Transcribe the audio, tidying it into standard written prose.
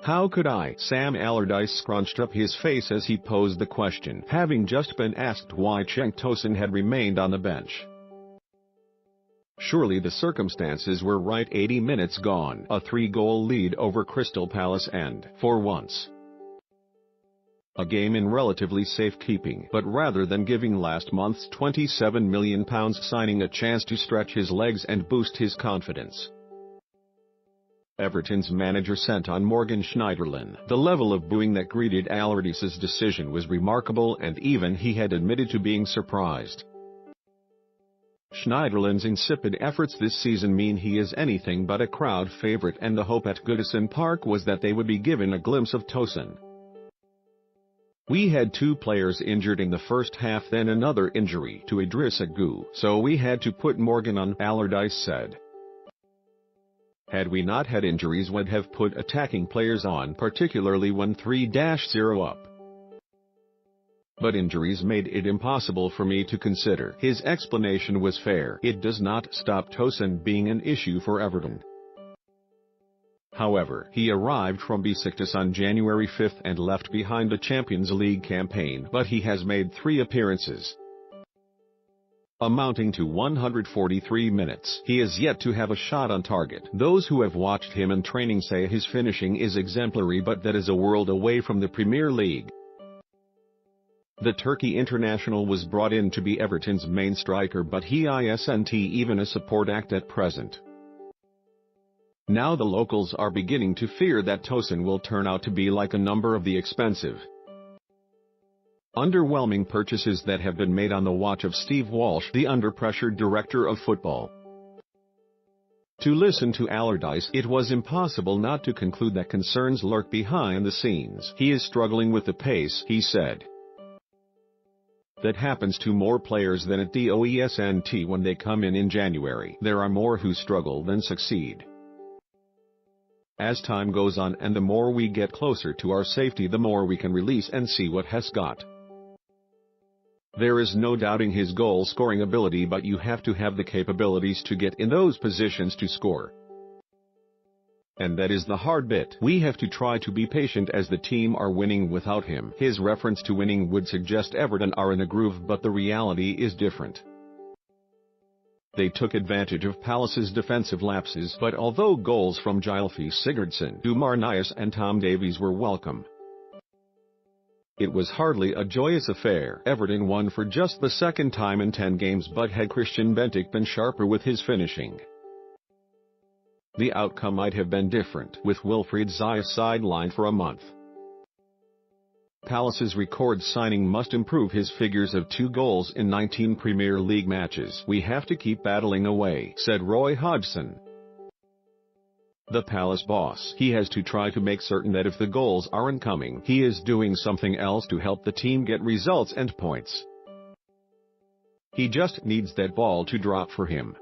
How could I? Sam Allardyce scrunched up his face as he posed the question, having just been asked why Cenk Tosun had remained on the bench. Surely the circumstances were right. 80 minutes gone, a 3-goal lead over Crystal Palace and, for once, a game in relatively safekeeping. But rather than giving last month's £27 million signing a chance to stretch his legs and boost his confidence, Everton's manager sent on Morgan Schneiderlin. The level of booing that greeted Allardyce's decision was remarkable, and even he had admitted to being surprised. Schneiderlin's insipid efforts this season mean he is anything but a crowd favourite, and the hope at Goodison Park was that they would be given a glimpse of Tosun. We had 2 players injured in the first half, then another injury to Idrissa Gueye, so we had to put Morgan on, Allardyce said. Had we not had injuries, we'd have put attacking players on, particularly when 3-0 up. But injuries made it impossible for me to consider. His explanation was fair. It does not stop Tosun being an issue for Everton. However, he arrived from Besiktas on January 5 and left behind a Champions League campaign, but he has made 3 appearances, amounting to 143 minutes. He is yet to have a shot on target. Those who have watched him in training say his finishing is exemplary, but that is a world away from the Premier League. The Turkey international was brought in to be Everton's main striker, but he isn't even a support act at present. Now the locals are beginning to fear that Tosun will turn out to be like a number of the expensive, underwhelming purchases that have been made on the watch of Steve Walsh, the under-pressure director of football. To listen to Allardyce, it was impossible not to conclude that concerns lurk behind the scenes. He is struggling with the pace, he said. That happens to more players than at DOESNT when they come in January. There are more who struggle than succeed. As time goes on and the more we get closer to our safety, the more we can release and see what has got. There is no doubting his goal-scoring ability, but you have to have the capabilities to get in those positions to score. And that is the hard bit. We have to try to be patient as the team are winning without him. His reference to winning would suggest Everton are in a groove, but the reality is different. They took advantage of Palace's defensive lapses, but although goals from Gylfi Sigurdsson, Umar Nias and Tom Davies were welcome, it was hardly a joyous affair. Everton won for just the second time in 10 games, but had Christian Benteke been sharper with his finishing, the outcome might have been different, with Wilfried Zaha sidelined for a month. Palace's record signing must improve his figures of 2 goals in 19 Premier League matches. We have to keep battling away, said Roy Hodgson, the Palace boss. He has to try to make certain that if the goals aren't coming, he is doing something else to help the team get results and points. He just needs that ball to drop for him.